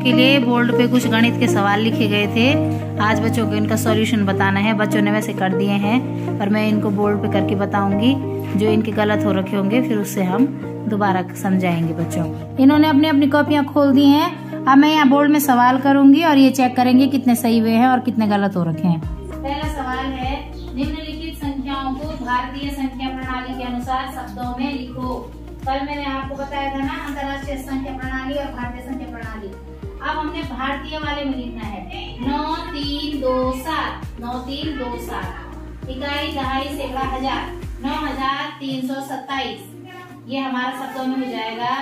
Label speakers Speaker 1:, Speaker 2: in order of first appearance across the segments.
Speaker 1: के लिए बोर्ड पे कुछ गणित के सवाल लिखे गए थे। आज बच्चों को इनका सॉल्यूशन बताना है। बच्चों ने वैसे कर दिए हैं, पर मैं इनको बोर्ड पे करके बताऊंगी। जो इनके गलत हो रखे होंगे फिर उससे हम दोबारा समझाएंगे बच्चों। इन्होंने अपनी अपनी कॉपियां खोल दी हैं। अब मैं यहाँ बोर्ड में सवाल करूंगी और ये चेक करेंगे कितने सही हुए हैं और कितने गलत हो रखे हैं। पहला सवाल है, निम्नलिखित संख्याओं को भारतीय संख्या प्रणाली के अनुसार शब्दों में लिखो। कल मैंने आपको बताया था ना, अंतर्राष्ट्रीय संख्या प्रणाली और भारतीय संख्या प्रणाली। अब हमने भारतीय वाले में लिखना है 9327, 9327। इकाई, दहाई, सैकड़ा, हजार, 9327। ये हमारा शब्दों में हो जाएगा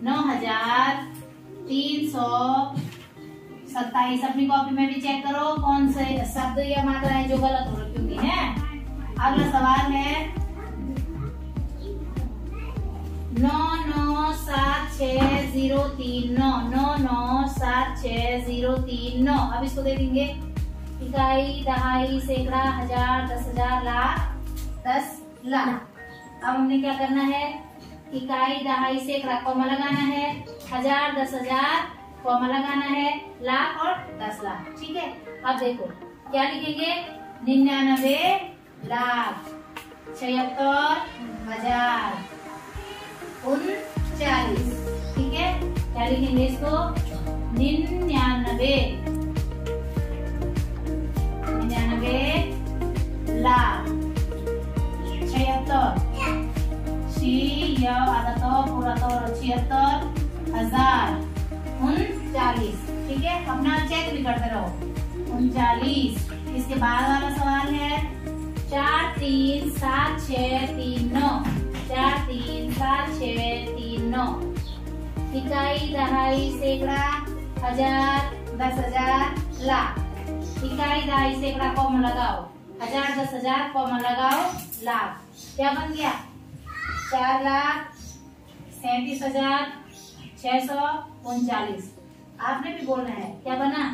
Speaker 1: 9327। अपनी कॉपी में भी चेक करो कौन से शब्द या मात्रा है जो गलत हो रखी होगी है। अगला सवाल है 997603, 997603। अब इसको दे देंगे इकाई, दहाई, सैकड़ा, हजार, 10,000, लाख, 10 लाख। अब हमने क्या करना है, इकाई, दहाई, सैकड़ा कॉमा लगाना है, हजार, 10,000 कॉमा लगाना है, लाख और 10 लाख। ठीक है। अब देखो क्या लिखेंगे, 99 लाख, 76,000, 39। ठीक है। क्या लिखेंगे इसको, 99 लाख, 76 76,000, 39। ठीक है। अपना चेक भी करते रहो, 39। इसके बाद वाला सवाल है 437639, 437639। इकाई, दहाई, सैकड़ा, हजार, 10,000, लाख। इकाई, दहाई, सैकड़ा कॉमा लगाओ, हजार, 10,000 कॉमा लगाओ, लाख। क्या बन गया, 4,37,639। आपने भी बोलना है, क्या बना,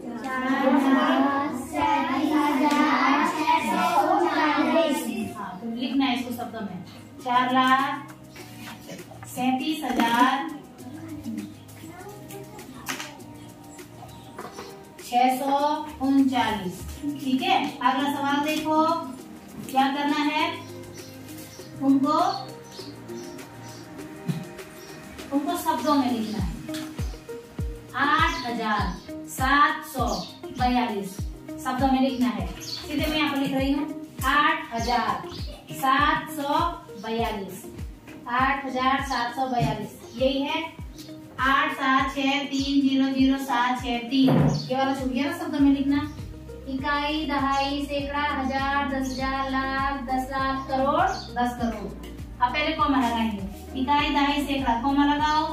Speaker 1: 4,37,639। हाँ, तो लिखना है इसको शब्दों में, 4,37,639। ठीक है। अगला सवाल देखो, क्या करना है, उनको शब्दों में लिखना है। 8,742 शब्दों में लिखना है। सीधे मैं यहाँ पर लिख रही हूँ 8,742, 8,742। यही है 8,7,6,3,0,0,7,6,3। ये वाला छूट गया ना शब्दों में लिखना। इकाई, दहाई, सैकड़ा, हजार, 10,000, लाख, 10 लाख, करोड़, 10 करोड़। अब पहले कॉमा लगाएंगे, इकाई, दहाई, सैकड़ा कॉमा लगाओ,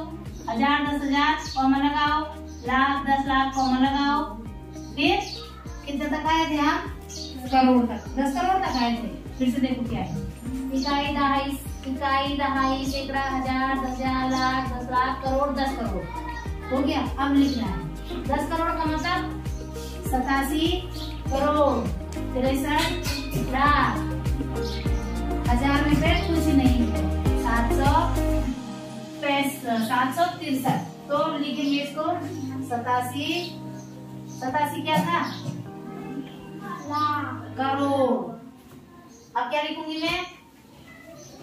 Speaker 1: हजार, 10,000 कॉमा लगाओ, लाख, 10 लाख कॉमा लगाओ। फिर कितने तक आए थे हम, करोड़ तक, 10 करोड़ तक आए थे। फिर से देखो क्या है, इकाई, दहाई, सैकड़ा, हजार, 10,000, लाख, 10 लाख, करोड़, 10 करोड़ हो गया। अब लिखना है 10 करोड़ का मतलब 87 करोड़ 63 लाख। हजार में पेट कुछ नहीं है, 763। तो लिखेंगे इसको 87 क्या था, करोड़। अब क्या लिखूंगी मैं,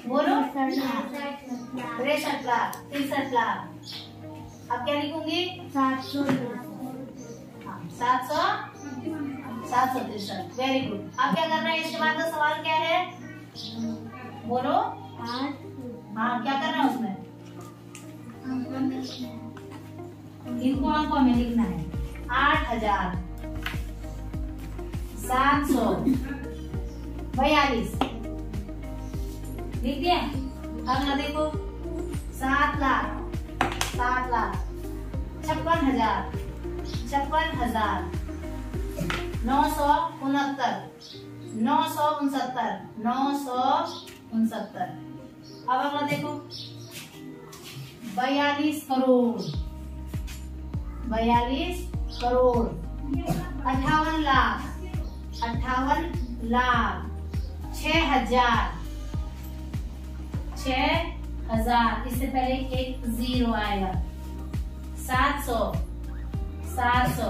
Speaker 1: बोलो, 63 लाख, 63 लाख। अब क्या लिखूंगी, 763। Very good. अब क्या करना है, इसके बाद का सवाल क्या है, बोलो। हाँ, क्या करना है उसमें, इनको अंकों में लिखना है। 8,742 लिख दिया। अगला देखो 7,00,000, 56,000, 969। अब अगला देखो 42 करोड़, 58 लाख, 6,000। इससे पहले एक जीरो आएगा। 700, 700,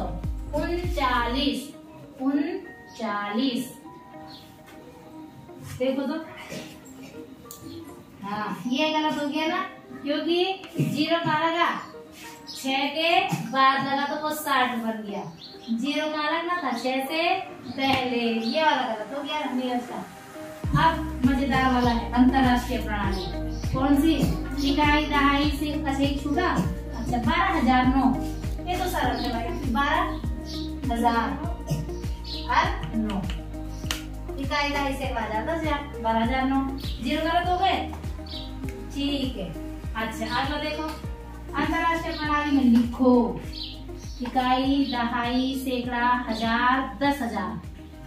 Speaker 1: 39, 39। देखो तो, हाँ ये गलत हो गया ना, क्योंकि 0 कहाँ लगा, 6 के बाद लगा तो वो 60 बन गया। 0 कहाँ लगना था, 6 से पहले, ये वाला गलत हो गया नीरज का। अब मजेदार वाला है अंतरराष्ट्रीय प्रणाली, कौन सी, इकाई दहाई से अच्छा एक छूटा, अच्छा 12,009, ये तो सरल है भाई, 12,000 और 9, इकाई दहाई से 10,000, 12,009, 0 गलत हो गए, ठीक है। अच्छा अगला देखो, अंतरराष्ट्रीय प्रणाली में लिखो इकाई दहाई सैकड़ा हजार 10,000,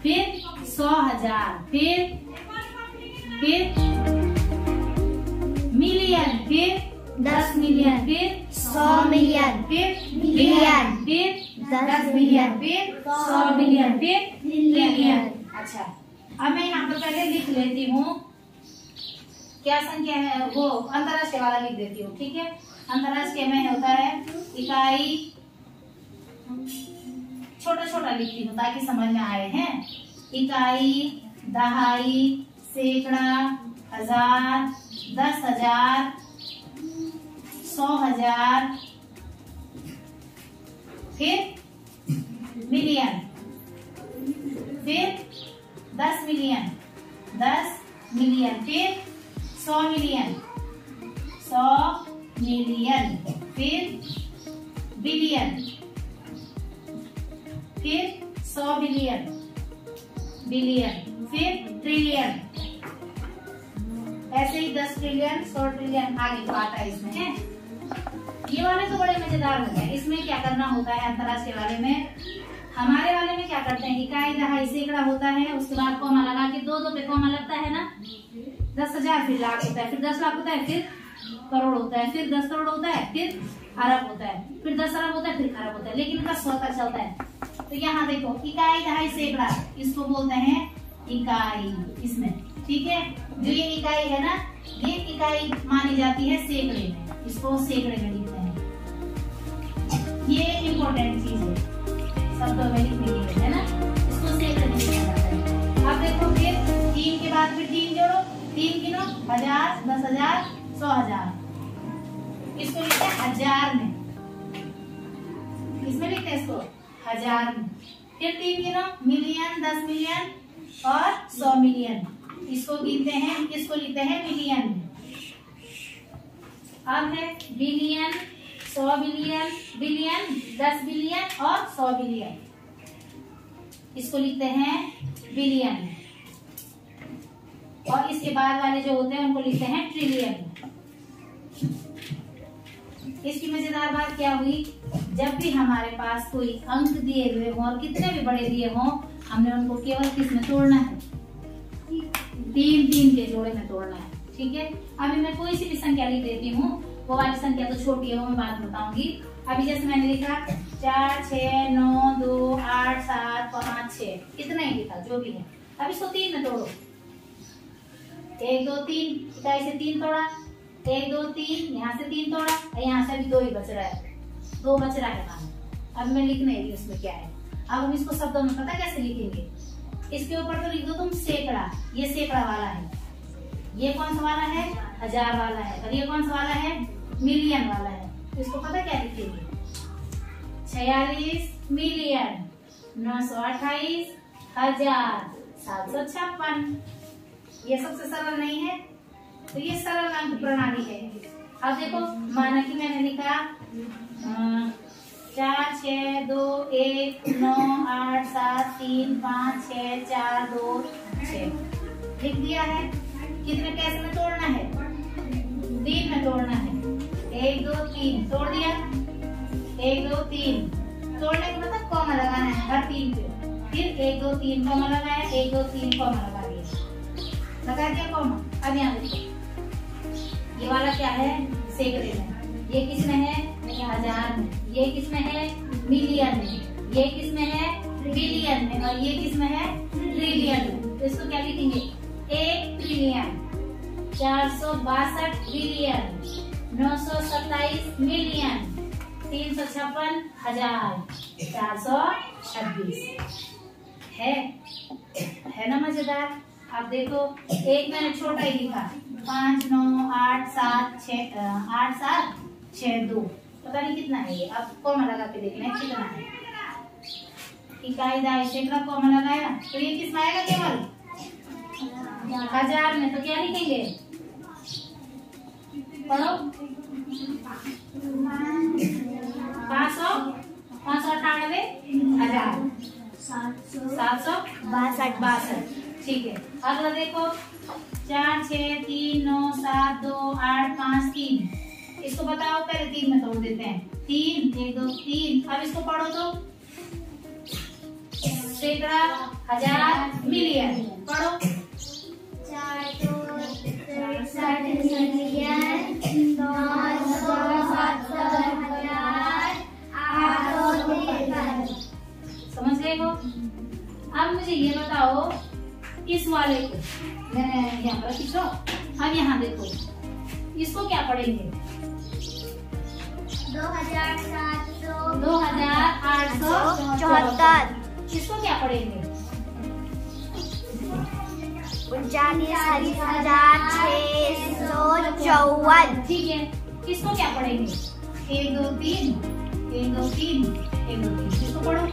Speaker 1: फिर 100,000, फिर मिलियन, फिर 10 मिलियन, फिर
Speaker 2: 100 मिलियन,
Speaker 1: फिर
Speaker 2: बिलियन,
Speaker 1: फिर
Speaker 2: 10 मिलियन,
Speaker 1: फिर 100 मिलियन, फिर
Speaker 2: ट्रिलियन।
Speaker 1: ट्रिलियन। अच्छा अब मैं यहाँ पर पहले लिख लेती हूँ क्या संख्या है, वो अंतरराष्ट्रीय वाला लिख देती हूँ, ठीक है। अंतरराष्ट्रीय में होता है इकाई, छोटा छोटा लिखती हूँ ताकि समझ में आए हैं। इकाई दहाई सैकड़ा हजार 10,000 100,000, फिर मिलियन, फिर 10 मिलियन, 10 मिलियन, फिर 100 मिलियन, 100 मिलियन, फिर बिलियन, फिर 100 बिलियन, बिलियन, फिर ट्रिलियन, ऐसे ही 10 ट्रिलियन 100 ट्रिलियन आगे तो आता है इसमें है। ये वाले तो बड़े मजेदार होते हैं। इसमें क्या करना होता है अंतरराष्ट्रीय वाले में, हमारे वाले में क्या करते हैं, इकाई दहाई सैकड़ा होता है, उसके बाद कॉमा लगा के 2 पे कॉमा लगता है ना, 10,000 फिर लाख होता है, फिर 10 लाख होता है, फिर करोड़ होता है, फिर 10 करोड़ होता है, फिर अरब होता है, फिर 10 अरब होता है, फिर खरब होता है, लेकिन इनका 100 तक चलता है। तो यहाँ देखो इकाई दहाई सैकड़ा, इसको बोलते हैं इकाई, इसमें ठीक है। जो ये इकाई है ना, ये इकाई मानी जाती है सैकड़े में, इसको सैकड़े में लिखते हैं। ये इम्पोर्टेंट चीज है शब्दों में लिखने के लिए, है ना, इसको सैकड़े में लिखा जाता है। अब देखो फिर 3 के बाद फिर 3 जोड़ो, 3 गिनो, 1000 10,000 100,000, इसको लिखते हैं हजार में, इसमें लिखते हैं इसको हजार में। फिर 3 गिनो, मिलियन 10 मिलियन और 100 मिलियन, इसको गिनते हैं, इसको लिखते हैं मिलियन में। अब है बिलियन 100 बिलियन, बिलियन 10 बिलियन और 100 बिलियन, इसको लिखते हैं बिलियन में। और इसके बाद वाले जो होते हैं उनको लिखते हैं ट्रिलियन में। इसकी मजेदार बात क्या हुई, जब भी हमारे पास कोई अंक दिए हुए हों और कितने भी बड़े दिए हों, हमने उनको केवल किस में तोड़ना है, 3 के जोड़े में तोड़ना है, ठीक है। अभी मैं कोई सी भी संख्या लिख देती हूँ, वो वाली संख्या तो छोटी है, वो मैं बाद में बताऊंगी। अभी जैसे मैंने लिखा 4 6 9 2 8 7 5 6, इतना ही लिखा जो भी है। अब इसको 3 में तोड़ो, 1 2 3, इकाई से 3 तोड़ा, 1 2 3, यहाँ से 3 तोड़ा, यहाँ से अभी 2 ही बच रहा है, 2 बच रहा है ना। अब मैं लिखने रही उसमें क्या है। अब हम इसको शब्दों में पता कैसे लिखेंगे, इसके ऊपर तो लिख दो तुम सैकड़ा, ये सैकड़ा वाला है, ये कौन सा वाला है, हजार वाला है, और ये कौन सा वाला है, मिलियन वाला है। तो इसको पता क्या लिखेंगे, 46 मिलियन 928,756। ये सबसे सरल नहीं है, तो ये सरल अंक प्रणाली है। अब देखो माना कि मैंने लिखा 4 6 2 1 9 8 7 3 5 6 4 2 6 लिख दिया है। कितने कैसे में तोड़ना है, 3 में तोड़ना है, 1 2 3 तोड़ दिया, 1 2 3 तोड़ने के मतलब कॉमा लगाना है हर 3 पे, फिर 1 2 3 कॉमा लगाया, 1 2 3 कॉमा लगा दिया कॉमा। अब यहाँ देखो ये वाला क्या है, सैकड़े में, ये किस में है, हजार में, ये किस में है, मिलियन में, ये किस में है, बिलियन में, और ये किस में है, ट्रिलियन में। तो इसको क्या लिखेंगे, 1 ट्रिलियन 462 बिलियन 927 मिलियन 356,426 है ना मजेदार। अब देखो एक मैंने छोटा ही लिखा 5 9 8 7 6 8 7 6 2, पता नहीं कितना है ये। अब कॉमा लगा के देखना है कितना है। इकाई दहाई सैकड़ा कॉमा लगाया तो ये किसमें आएगा? केवल 1000 में। तो क्या लिखेंगे? पढ़ो। 500 598 1000 762। ठीक है। अगला देखो 4 6 3 9 7 2 8 5 3। इसको बताओ, पहले 3 में तोड़ देते हैं। 3 1 2 3। अब इसको पढ़ो तो सैकड़ा, हजार, मिलियन। पढ़ो।
Speaker 2: 4 2 67 मिलियन 970,000 8
Speaker 1: समझ गए हो? अब मुझे ये बताओ, इस वाले को मैंने यहाँ पर खींचो। अब यहाँ देखो, इसको क्या पढ़ेंगे?
Speaker 2: 2874।
Speaker 1: इसको क्या पढ़ेंगे?
Speaker 2: 39,654।
Speaker 1: ठीक है। इसको क्या पढ़ेंगे? 1 2 3 1 2 3 1 2 3। इसको पढ़ो।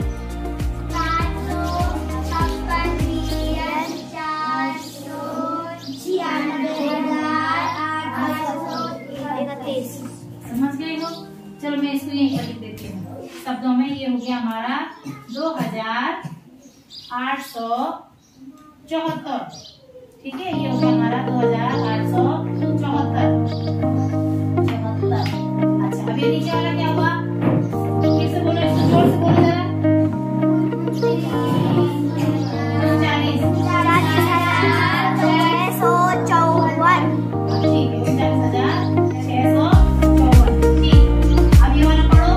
Speaker 2: 556 मिलियन 496,831।
Speaker 1: समझ गए हो? चलो मैं इसको यहीं पर लिख देती हूँ शब्दों में। ये हो गया हमारा 2874। ठीक है, ये हो गया हमारा 2874। अच्छा, अब ये नीचे वाला क्या हुआ? फिर से बोलो, इसको जोर से बोलो जरा।
Speaker 2: 40,654।
Speaker 1: ठीक है, 39,654। ठीक। अब ये वाला पढ़ो।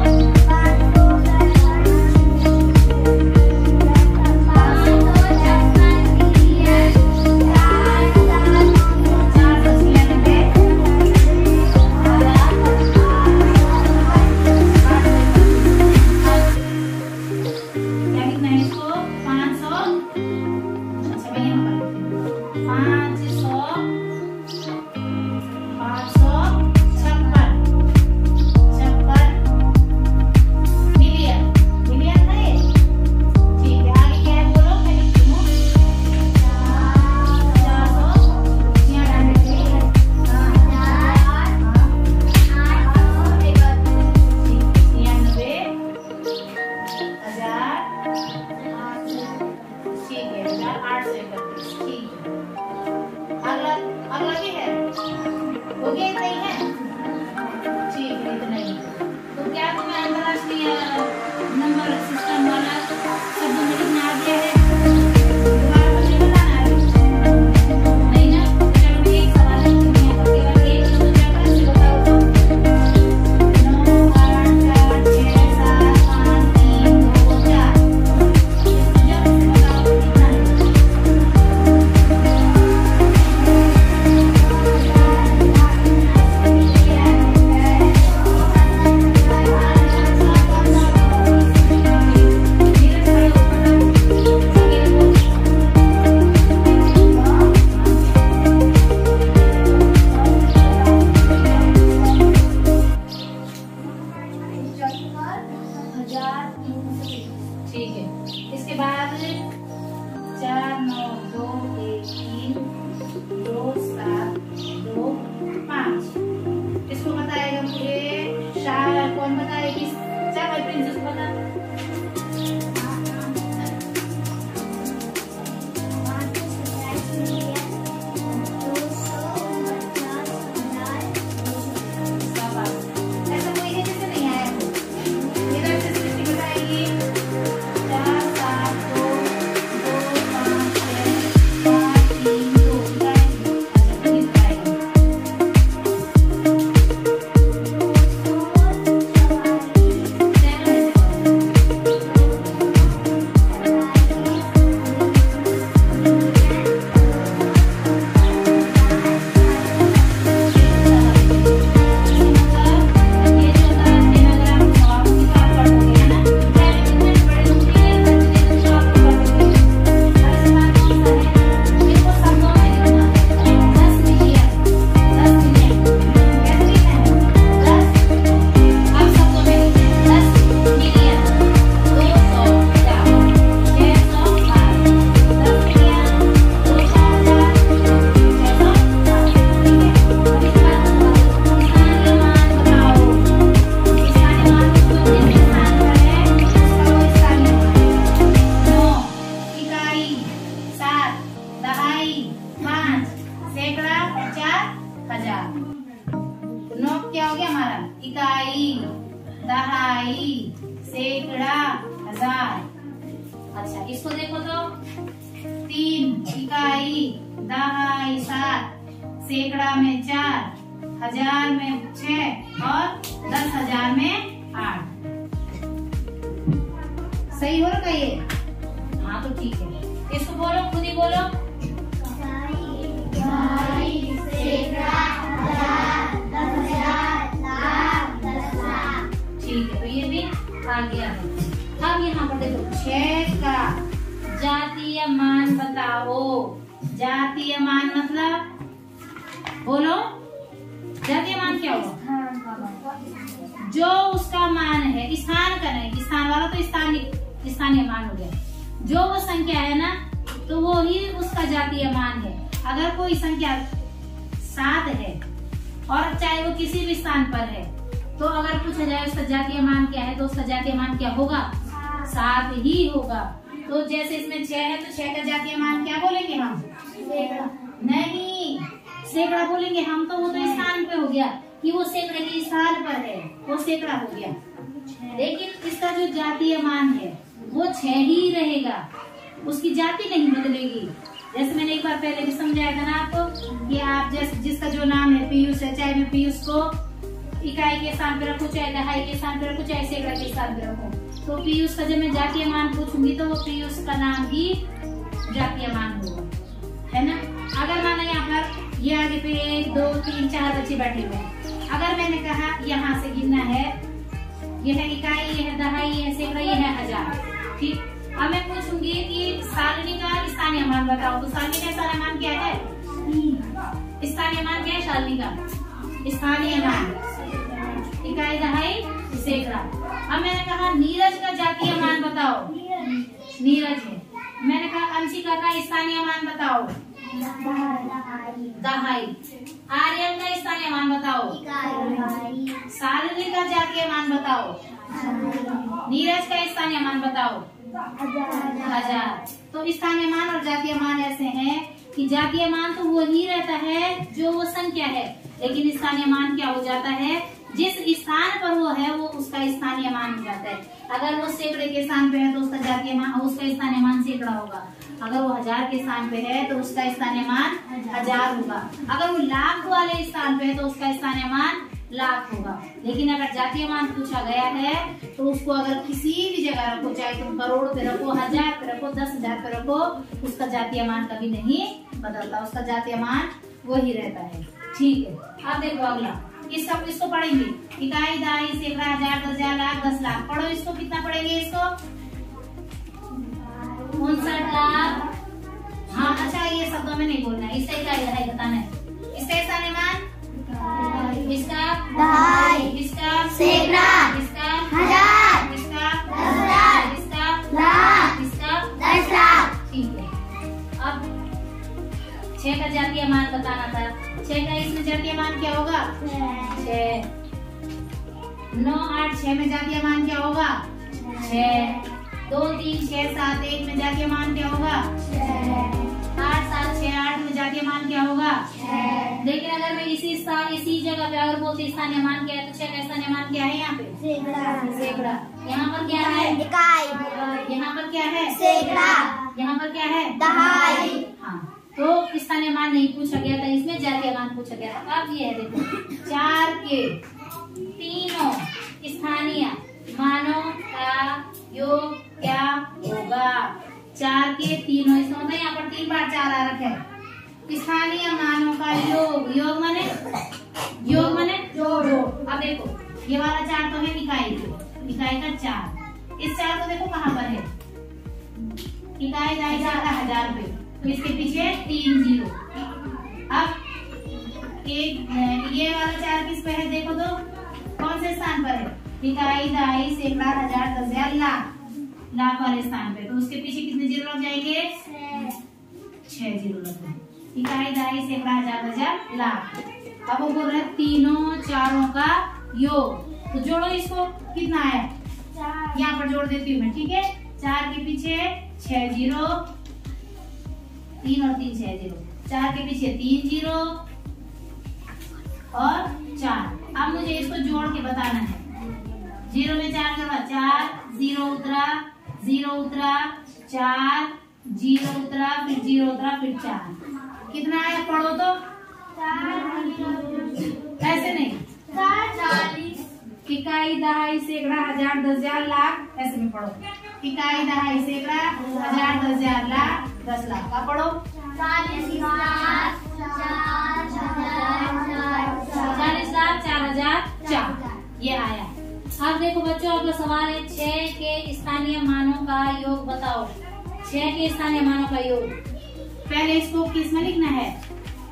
Speaker 1: 4 9 2 1 3 2 7 2 5। इसको बताएगा मुझे शाह, कौन बताएगी? चलो प्रिंसेस बता। सैकड़ा, हजार। अच्छा इसको देखो तो 3 इकाई, दहाई 7, सैकड़ा में 4, हजार में 6 और 10,000 में 8। सही हो रहा ये? हाँ तो ठीक है, इसको बोलो, खुद ही बोलो। ठीक है, तो ये भी आ गया है। अब यहाँ पर देखो 6 का जातीय मान बताओ। जातीय मान मतलब बोलो, जातीय मान क्या होगा? जो उसका मान है, स्थान का नहीं, स्थान वाला तो स्थानीय मान हो गया। जो वो संख्या है ना, तो वो ही उसका जातीय मान है। अगर कोई संख्या 7 है और चाहे वो किसी भी स्थान पर है, तो अगर पूछा जाए उसका जातीय मान क्या है, तो उसका जातीय मान क्या होगा? 7 ही होगा। तो जैसे इसमें 6 है, तो 6 का जातीय मान क्या बोलेंगे हम? नहीं, सैकड़ा बोलेंगे हम। तो वो तो स्थान पे हो गया कि वो सैकड़े के स्थान पर है, वो सैकड़ा हो गया। लेकिन इसका जो जातीय मान है वो 6 ही रहेगा, उसकी जाति नहीं बदलेगी। जैसे मैंने एक बार पहले भी समझाया था ना आपको कि आप जिसका जो नाम है पीयूष है, चाहे मैं पीयूष को इकाई के स्थान पे रखूं, चाहे दहाई के स्थान पे रखूं, चाहे सैकड़ा के स्थान पे रखूं, तो पीयूष का जब मैं जातीय मान पूछूंगी तो वो पीयूष का नाम ही जातीय मान होगा, है ना। अगर माना यहाँ पर ये आगे पे 1 2 3 4 बच्चे बैठे हुए हैं, अगर मैंने कहा यहाँ से गिनना है, ये है इकाई, ये है दहाई, ये है सैकड़ा, ये है हजार, ठीक। अब मैं पूछूंगी कि सारणी का स्थानीय मान बताओ, तो सारणी का स्थानीय मान क्या है? स्थानीय मान क्या है सारणी का? स्थानीय मान इकाई, दहाई, सैकड़ा। अब मैंने कहा नीरज का जातीय मान बताओ, नीरज है। मैंने कहा अंशिका का स्थानीय मान बताओ, दहाई। आर्यन का स्थानीय मान बताओ, शालिनी का जातीय मान बताओ, नीरज का स्थानीय मान बताओ, 1000। तो स्थानीय मान और जातीय मान ऐसे हैं कि जातीय मान तो वो ही रहता है जो वो संख्या है, लेकिन स्थानीय मान क्या हो जाता है? जिस स्थान पर वो है वो उसका स्थानीय मान हो जाता है। अगर वो सैकड़े के स्थान पे है तो उसका जातीय मान, उसका स्थानीय मान सैकड़ा होगा। अगर वो 1000 के स्थान पे है तो उसका स्थानीय मान 1000 होगा। अगर वो लाख वाले स्थान पे है तो उसका स्थानीय मान लाख होगा। लेकिन अगर जातीय मान पूछा गया है तो उसको अगर किसी भी जगह रखो, चाहे तुम करोड़ पे रखो, 1000 पे रखो, 10,000 पे रखो, उसका जातीय मान कभी नहीं बदलता, उसका जातीय मान वही रहता है। ठीक है, अब देखो अगला, इसको पढ़ेंगे। इकाई, दहाई, सैकड़ा, 1000, 10,000, लाख, 10 लाख। पढ़ो इसको, कितना पढ़ेंगे इसको? 59 लाख। हाँ अच्छा, ये शब्दों में नहीं बोलना है, इसका इकाई दहाई बताना है। इसका स्थानीय मान, इसका
Speaker 2: दहाई,
Speaker 1: इसका
Speaker 2: सैकड़ा,
Speaker 1: इसका
Speaker 2: 1000,
Speaker 1: इसका
Speaker 2: 10,000,
Speaker 1: इसका
Speaker 2: लाख,
Speaker 1: इसका
Speaker 2: 10 लाख।
Speaker 1: ठीक है। अब 6 का जातीय मान बताना था। 6 का इसमें जातीय मान क्या होगा? 6। 9 8 6 में जातीय मान क्या होगा? 6। 2 3 6 7 1 में जातीय मान क्या होगा? 8 7 6 8 में जातीय मान क्या होगा? लेकिन अगर मैं इसी जगह पे अगर बोलते स्थानीय मान क्या है, तो 6 का स्थानीय मान क्या है? यहाँ पे सैकड़ा। यहाँ पर क्या है?
Speaker 2: इकाई।
Speaker 1: यहाँ पर क्या है?
Speaker 2: सैकड़ा।
Speaker 1: यहाँ पर क्या है?
Speaker 2: दहाई।
Speaker 1: हाँ, तो स्थानीय मान नहीं पूछा गया था, इसमें जातीय मान पूछा गया था। अब ये है देखो, 4 के तीनों स्थानीय मानों का योग क्या होगा? 4 के तीनों, इसका मतलब यहाँ पर 3 बार 4 आ रखा है। स्थानीय मानों का योग, योग माने जोड़ो। अब देखो ये वाला 4 तो है इकाई का 4। इस 4 को देखो कहाँ पर है? इकाई, दहाई, सैकड़ा, 1000 पे, तो इसके पीछे 3 0। अब ये वाला 4 किस पे है? देखो तो कौन से स्थान पर है? इकाई, दहाई, सैकड़ा, 1000, 10,000, लाख वाले स्थान पे, तो उसके पीछे कितने 0 लग जाएंगे? 6 0 लग जाएंगे। इकाई, दहाई, सैकड़ा, 1000, 10,000, लाख। अब वो बोल रहे हैं तीनों चारों का योग, तो जोड़ो इसको, कितना आया? यहाँ पर जोड़ देती हूँ मैं, ठीक है। 4 के पीछे 6 0, 3 और 3 6 0, 4 के पीछे 3 0 और 4। अब मुझे इसको जोड़ के बताना है। 0 में 4 के बाद 4 जीरो उतरा, जीरो उतरा, 4, जीरो उतरा, फिर जीरो उतरा, फिर 4। कितना आया पढ़ो तो? ऐसे नहीं,
Speaker 2: 40
Speaker 1: इकाई, दहाई, सैकड़ा, हजार, 10,000, लाख, ऐसे में पढ़ो। इकाई, दहाई, सैकड़ा, हजार, 10,000, लाख, 10 लाख का पढ़ो।
Speaker 2: 40 लाख
Speaker 1: 40 लाख 4,004 ये आया। अब देखो बच्चों, अगला सवाल है 6 के स्थानीय मानों का योग बताओ। 6 के स्थानीय मानों का योग। पहले इसको किस में लिखना है?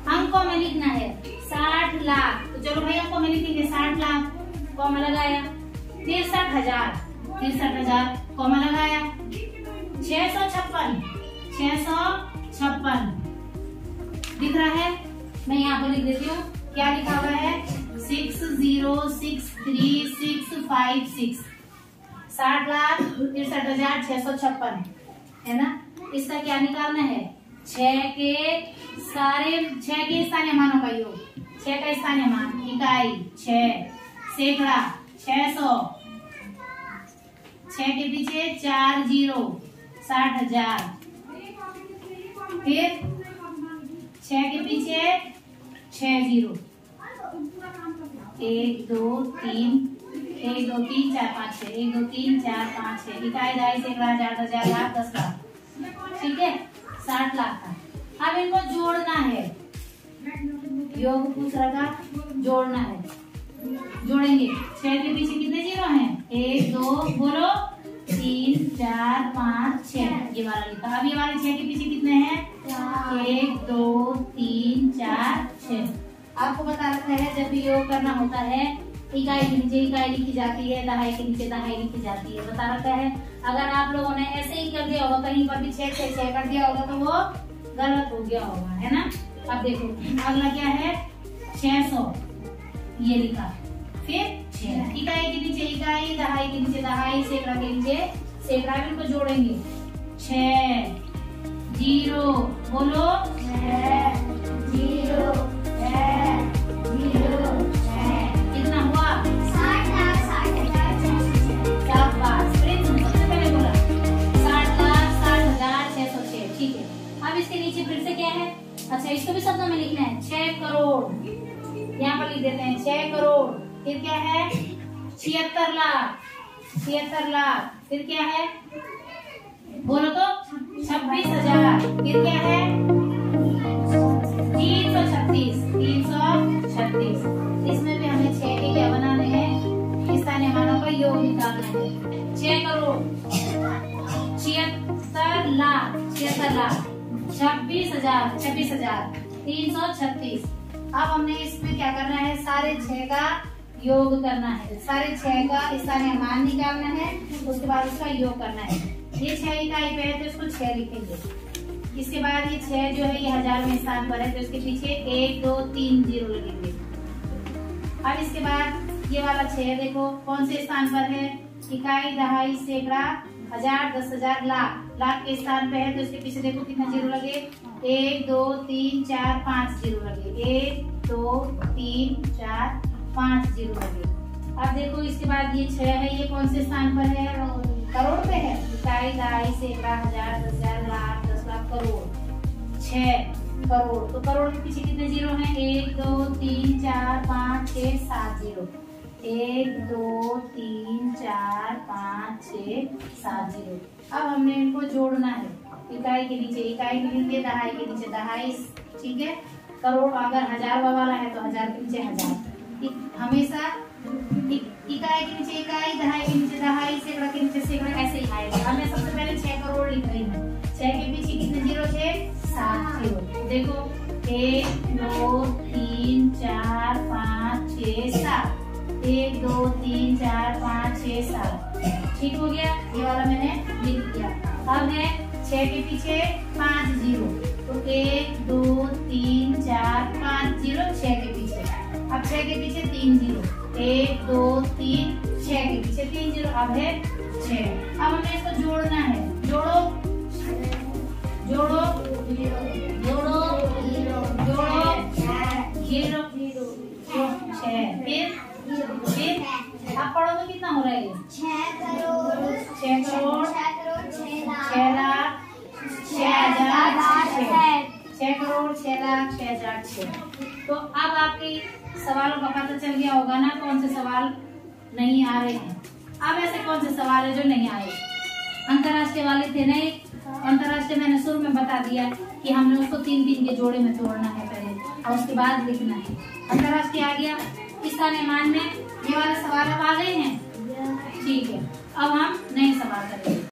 Speaker 1: अंकों में लिखना है। 60 लाख, तो चलो भाई अंकों में लिखेंगे। 60 लाख, कॉमा लगाया। 63,000, 63,000, कॉमा लगाया। 656, 656 दिख रहा है? मैं यहाँ पर लिख देती हूँ। क्या लिखा हुआ है? 60,63656। 60 लाख 63,656 है ना। इसका क्या निकालना है? 6 के स्थानीय मानों का योग। 6 का स्थानीय मान, इकाई 6, सैकड़ा 600, 6 के पीछे 4 जीरो, 60,000, फिर 6 के पीछे 6 जीरो, 1 2 3 1 2 3 4 5 6, 1 2 3 4 5 6, इकाई, दहाई, सैकड़ा, हजार, 10,000, लाख, 10 लाख। ठीक है, 60 लाख का। अब इनको जोड़ना है। योग पूछ रहा था, जोड़ना है। जोड़ेंगे। 6 के पीछे कितने जीरो हैं? 1 2 बोलो, 3 4 5 6, ये वाला लिखा। अब ये वाले 6 के पीछे कितने हैं? 1 2 3 4 6। आपको बता रखा है जब भी योग करना होता है, इकाई के नीचे इकाई लिखी जाती है, दहाई के नीचे दहाई लिखी जाती है, बता रखा है। अगर आप लोगों ने ऐसे ही कर दिया होगा, कहीं पर भी 6 6 6 कर दिया होगा तो वो गलत हो गया होगा, है ना। अब देखो अगला क्या है? 600 ये लिखा, फिर 6 इकाई के नीचे इकाई, दहाई के नीचे दहाई, सैकड़ा के नीचे सैकड़ा, इनको जोड़ेंगे। 6 जीरो बोलो, 6 जीरो, 6 जीरो, 6 कितना हुआ?
Speaker 2: 60 लाख 60,000
Speaker 1: शाबाश। सबसे पहले बोला 60 लाख 60,606। ठीक है, अब इसके नीचे फिर से क्या है? अच्छा, इसको भी शब्दों में लिखना है। 6 करोड़ यहाँ पर लिख देते हैं। 6 करोड़, फिर क्या है? 76 लाख, 76 लाख, फिर क्या है? बोलो तो 26,000, फिर क्या है? 336, 336। इसमें भी हमें 6 के क्या बनाने हैं? स्थानीय मानों का योग निकालना है। 6 करोड़ 76 लाख, 76 लाख, 26,000, 26,000, 336। अब हमने इसमें क्या करना है? सारे 6 का योग करना है। सारे 6 का स्थानीय मान निकालना है, उसके बाद उसका योग करना है। ये 6 इकाई पे है तो इसको 6 लिखेंगे। इसके बाद ये 6 जो है ये हजार में स्थान पर है तो इसके पीछे 1 2 3 जीरो लगेंगे। अब इसके बाद ये वाला 6 देखो कौन से स्थान पर है? इकाई, दहाई, सैकड़ा, हजार, 10,000, लाख, लाख के स्थान पे है तो इसके पीछे देखो कितना जीरो लगे? 1 2 3 4 5 जीरो लगे। 1 2 3 4 5 जीरो लगे। अब देखो इसके बाद ये 6 है, ये कौन से स्थान पर है? करोड़ पे है। इकाई, दहाई, सैकड़ा, हजार, 10,000, लाख, 10 लाख, करोड़। 6 करोड़, तो करोड़ के पीछे कितने जीरो हैं? 1 2 3 4 5 6 7 जीरो। 1 2 3 4 5 6 7 जीरो। अब हमने इनको जोड़ना है। इकाई के नीचे इकाई के नीचे दहाई के नीचे दहाई, ठीक है। करोड़ अगर हजार वाला है तो हजार के नीचे हजार। हमेशा इकाई के नीचे इकाई, दहाई के नीचे दहाई, सैकड़ा के नीचे सैकड़ा, ऐसे ही आएगा। अब मैं सबसे पहले 6 करोड़ लिख रही हूँ। 6 के पीछे कितने जीरो थे? 7 जीरो। देखो 1 2 3 4 5 6 7। 1 2 3 4 5 6 7। ठीक हो गया, ये वाला मैंने लिख दिया। अब है 6 के पीछे 5 जीरो, तो 1 2 3 4 5 जीरो 6 के पीछे। अब 6 के पीछे 3 जीरो, 1 2 3 6 के पीछे 3 जीरो। अब है 6। अब हमें इसको जोड़ना है। जोड़ो जोड़ो जोड़ो जोड़ो, जीरो 6, फिर अब पढ़ो तो कितना हो रहा है?
Speaker 2: 6 करोड़
Speaker 1: अच्छे, तो अब आपके सवालों का पता चल गया होगा ना कौन से सवाल नहीं आ रहे हैं। अब ऐसे कौन से सवाल है जो नहीं आए। अंतरराष्ट्रीय वाले थे ना, एक अंतरराष्ट्रीय मैंने शुरू में बता दिया कि हमने उसको 3-3 के जोड़े में तोड़ना है पहले और उसके बाद लिखना है। अंतरराष्ट्रीय आ गया। स्थानीय मान में ये वाले सवाल अब आ गए हैं। ठीक है, अब हम नए सवाल करेंगे।